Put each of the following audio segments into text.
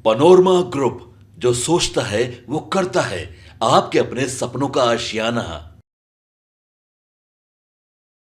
Panorama group, जो सोचता है वो करता है। आपके अपने सपनों का आशियाना।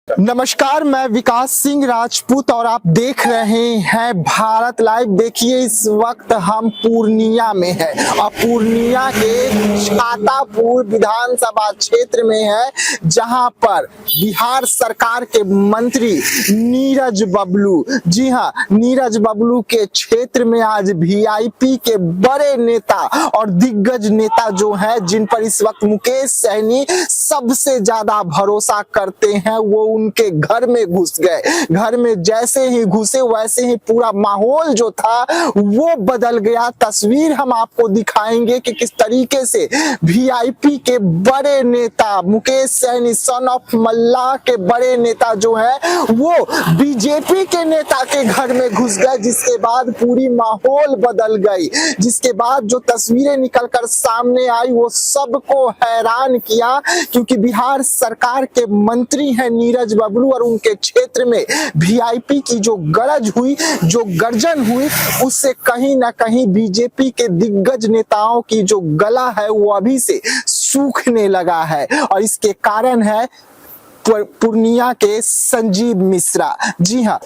नमस्कार, मैं विकास सिंह राजपूत और आप देख रहे हैं भारत लाइव। देखिए, इस वक्त हम पूर्णिया में हैं और पूर्णिया के छातापुर विधानसभा क्षेत्र में है, जहां पर बिहार सरकार के मंत्री नीरज बबलू, जी हां, नीरज बबलू के क्षेत्र में आज वीआईपी के बड़े नेता और दिग्गज नेता जो हैं, जिन पर इस वक्त मुकेश सहनी सबसे ज्यादा भरोसा करते हैं, वो उनके घर में घुस गए। घर में जैसे ही घुसे वैसे ही पूरा माहौल जो था वो बदल गया। तस्वीर हम आपको दिखाएंगे कि किस तरीके से वीआईपी के बड़े नेता मुकेश सहनी सन ऑफ मल्लाह के बड़े नेता जो है वो बीजेपी के नेता के घर में घुस गए, जिसके बाद पूरी माहौल बदल गई। जिसके बाद जो तस्वीरें निकलकर सामने आई वो सबको हैरान किया, क्योंकि बिहार सरकार के मंत्री हैं नीरज बबलू और उनके क्षेत्र में वीआईपी की जो गरज हुई, जो गर्जन हुई, उससे कहीं ना कहीं बीजेपी के दिग्गज नेताओं की जो गला है वो अभी से सूखने लगा है। और इसके कारण है पूर्णिया के संजीव मिश्रा। जी हां,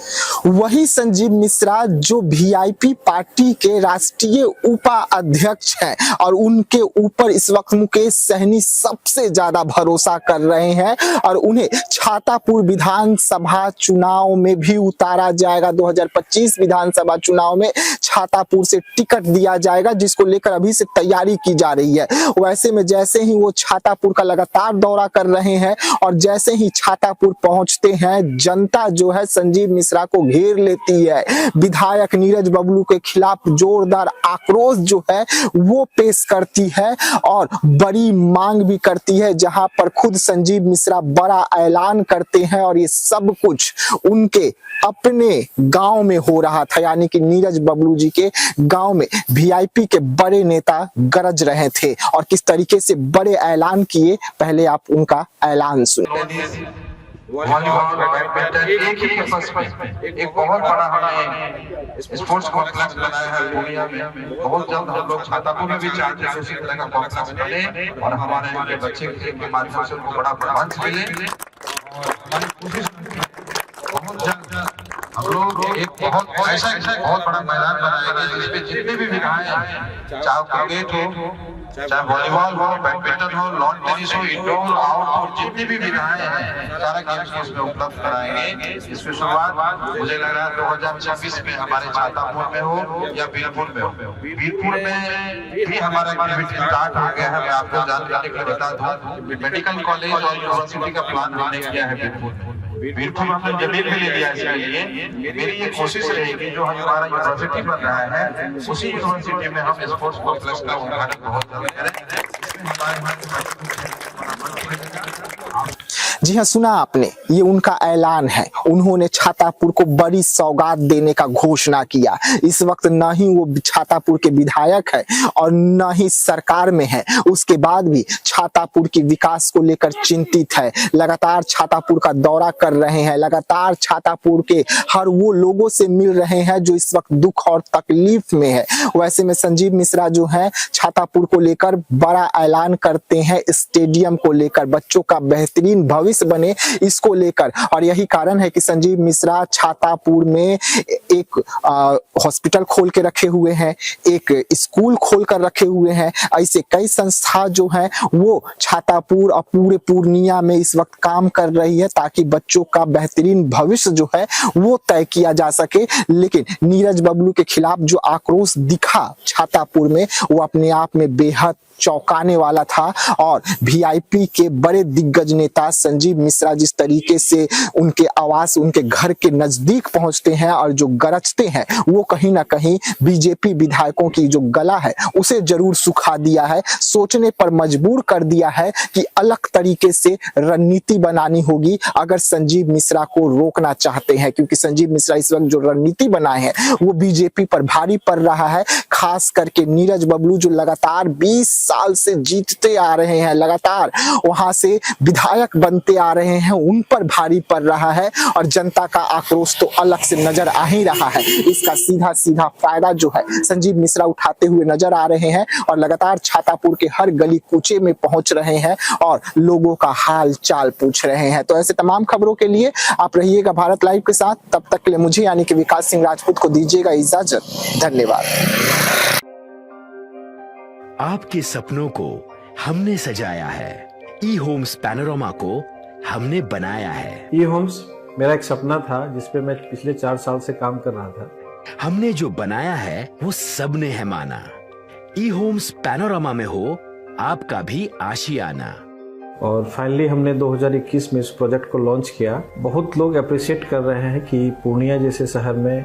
वही संजीव मिश्रा जो वीआईपी पार्टी के राष्ट्रीय उपाध्यक्ष हैं और उनके ऊपर इस वक्त मुकेश सहनी सबसे ज्यादा भरोसा कर रहे हैं और उन्हें छातापुर विधानसभा चुनाव में भी उतारा जाएगा। 2025 विधानसभा चुनाव में छातापुर से टिकट दिया जाएगा, जिसको लेकर अभी से तैयारी की जा रही है। वैसे में जैसे ही वो छातापुर का लगातार दौरा कर रहे हैं और जैसे ही छातापुर पहुंचते हैं, जनता जो है संजीव मिश्रा को घेर लेती है। विधायक नीरज बबलू के खिलाफ जोरदार आक्रोश जो है वो पेश करती है और बड़ी मांग भी करती है, जहां पर खुद संजीव मिश्रा बड़ा ऐलान करते हैं। और ये सब कुछ उनके अपने गांव में हो रहा था, यानी कि नीरज बबलू जी के गांव में वीआईपी के बड़े नेता गरज रहे थे और किस तरीके से बड़े ऐलान किए, पहले आप उनका ऐलान सुनिए। वॉलीबॉल, बैडमिंटन एक ही कैंपस में एक बहुत बड़ा हमने स्पोर्ट्स कॉम्प्लेक्स बनाया है पूर्णिया में। बहुत जल्द हम लोग छातापुर में भी चाहते हैं उसी तरह का कॉम्प्लेक्स बने और हमारे यहाँ के बच्चे के माध्यम से उनको बड़ा मंच मिले। और हमारी कोशिश बहुत जल्द हम लोग एक बहुत ऐसा बहुत बड़ा मैदान बनाएंगे जिसमें जितने भी विधाएं हैं, चाहे क्रिकेट हो, चाहे वॉलीबॉल हो, बैडमिंटन हो, लॉन टेनिस हो, इंडोर आउटडोर जितनी भी विधाएं हैं, सारा गेम्स को इसमें उपलब्ध कराएंगे। इसकी शुरुआत मुझे लग रहा है 2026 में हमारे छातापुर में हो या बीरपुर में हो। बीरपुर में भी हमारा एक्टिविटी स्टार्ट हो गया है। मैं आपको जानकारी के लिए बता दूं, मेडिकल कॉलेज और यूनिवर्सिटी का प्लान हमने किया है बीरपुर में। बीरपुर हमने जमीन भी ले लिया इसके लिए। मेरी ये कोशिश रहेगी जो हमारा यूनिवर्सिटी बन रहा है उसी यूनिवर्सिटी में हम स्पोर्ट्स कॉम्प्लेक्स का उद्घाटन बहुत जल्द करें। जी हाँ, सुना आपने, ये उनका ऐलान है। उन्होंने छातापुर को बड़ी सौगात देने का घोषणा किया। इस वक्त न ही वो छातापुर के विधायक है और न ही सरकार में है, उसके बाद भी छातापुर के विकास को लेकर चिंतित है। लगातार छातापुर का दौरा कर रहे हैं, लगातार छातापुर के हर वो लोगों से मिल रहे हैं जो इस वक्त दुख और तकलीफ में है। वैसे में संजीव मिश्रा जो है छातापुर को लेकर बड़ा ऐलान करते हैं, स्टेडियम को लेकर, बच्चों का बेहतरीन भविष्य बने इसको लेकर। और यही कारण है कि संजीव मिश्रा छातापुर में एक हॉस्पिटल खोल के रखे हुए हैं, एक स्कूल खोल कर रखे हुए हैं। ऐसे कई संस्था जो हैं वो छातापुर और पूरे पूर्णिया में इस वक्त काम कर रही है ताकि बच्चों का बेहतरीन भविष्य जो है वो तय किया जा सके। लेकिन नीरज बबलू के खिलाफ जो आक्रोश दिखा छातापुर में वो अपने आप में बेहद चौंकाने वाला था। और वीआईपी के बड़े दिग्गज नेता संजीव मिश्रा जिस तरीके से उनके आवास, उनके घर के नजदीक पहुंचते हैं और जो गरजते हैं, वो कहीं ना कहीं बीजेपी विधायकों की जो गला है उसे जरूर सुखा दिया है, सोचने पर मजबूर कर दिया है कि अलग तरीके से रणनीति बनानी होगी अगर संजीव मिश्रा को रोकना चाहते हैं। क्योंकि संजीव मिश्रा इस वक्त जो रणनीति बनाए हैं वो बीजेपी पर भारी पड़ रहा है, खास करके नीरज बबलू जो लगातार 20 साल से जीतते आ रहे हैं, लगातार वहां से विधायक बनते बनते आ रहे हैं उन पर भारी पड़ रहा है और जनता का आक्रोश तो अलग से नजर आ ही रहा है। इसका सीधा सीधा फायदा जो है संजीव मिश्रा उठाते हुए नजर आ रहे हैं और लगातार छातापुर के हर गली कूचे में पहुंच रहे हैं और लोगों का हाल चाल पूछ रहे हैं। तो ऐसे तमाम खबरों के लिए आप रहिएगा भारत लाइव के साथ। तब तक के लिए मुझे यानी कि विकास सिंह राजपूत को दीजिएगा इजाजत। धन्यवाद। आपके सपनों को हमने सजाया है, ई होम्स पैनोरामा को हमने बनाया है। ई होम्स मेरा एक सपना था जिसपे मैं पिछले 4 साल से काम कर रहा था। हमने जो बनाया है वो सबने है माना। ई होम्स पैनोरामा में हो आपका भी आशियाना। और फाइनली हमने 2021 में इस प्रोजेक्ट को लॉन्च किया। बहुत लोग अप्रिशिएट कर रहे हैं कि पूर्णिया जैसे शहर में,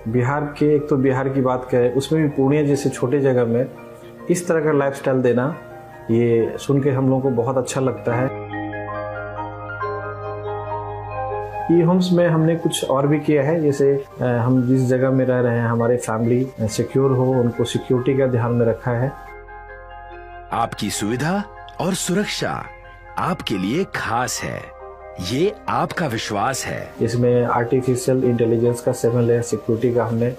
बिहार के, एक तो बिहार की बात करें उसमें भी पूर्णिया जैसे छोटे जगह में इस तरह का लाइफस्टाइल देना, ये सुन के हम लोगों को बहुत अच्छा लगता है। ई होम्स में हमने कुछ और भी किया है, जैसे हम जिस जगह में रह रहे हैं हमारे फैमिली सिक्योर हो, उनको सिक्योरिटी का ध्यान में रखा है। आपकी सुविधा और सुरक्षा आपके लिए खास है, ये आपका विश्वास है। इसमें आर्टिफिशियल इंटेलिजेंस का 7 लेयर सिक्योरिटी का हमने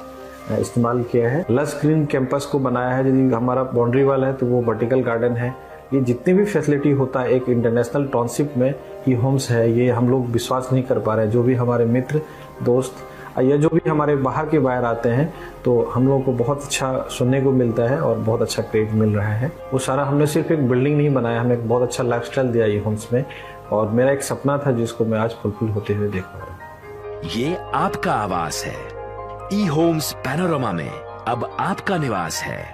इस्तेमाल किया है। लश ग्रीन कैंपस को बनाया है। यदि हमारा बाउंड्री वाल है तो वो वर्टिकल गार्डन है। ये जितनी भी फैसिलिटी होता है एक इंटरनेशनल टाउनशिप में ई होम्स है, ये हम लोग विश्वास नहीं कर पा रहे हैं। जो भी हमारे मित्र दोस्त या जो भी हमारे बाहर के बाहर आते हैं तो हम लोगों को बहुत अच्छा सुनने को मिलता है और बहुत अच्छा क्रेडिट मिल रहा है। वो सारा हमने सिर्फ एक बिल्डिंग नहीं बनाया, हमने एक बहुत अच्छा लाइफस्टाइल दिया ई होम्स में और मेरा एक सपना था जिसको मैं आज फुलफिल होते हुए देख पा रहा हूँ। ये आपका आवास है। ई होम्स पैनोरामा में अब आपका निवास है।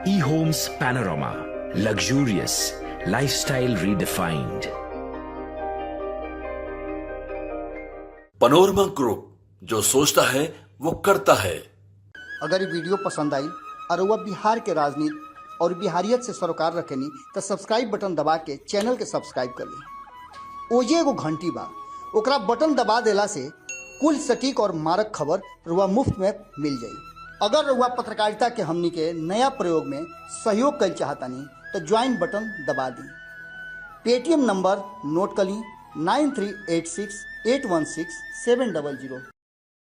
E Homes Panorama, luxurious lifestyle redefined. Panorama group, जो सोचता है वो करता है। अगर ये वीडियो पसंद आई और वह बिहार के राजनीति और बिहारियत से सरोकार रखेनी तो सब्सक्राइब बटन दबा के चैनल के सब्सक्राइब कर ली। ओजे एगो घंटी बा, ओकरा बटन दबा देला से कुल सटीक और मारक खबर रुआ मुफ्त में मिल जाई। अगर रुआ पत्रकारिता के हमनी के नया प्रयोग में सहयोग कर चाहतानी तो ज्वाइन बटन दबा दी। पेटीएम नंबर नोट कर ली 9386816700।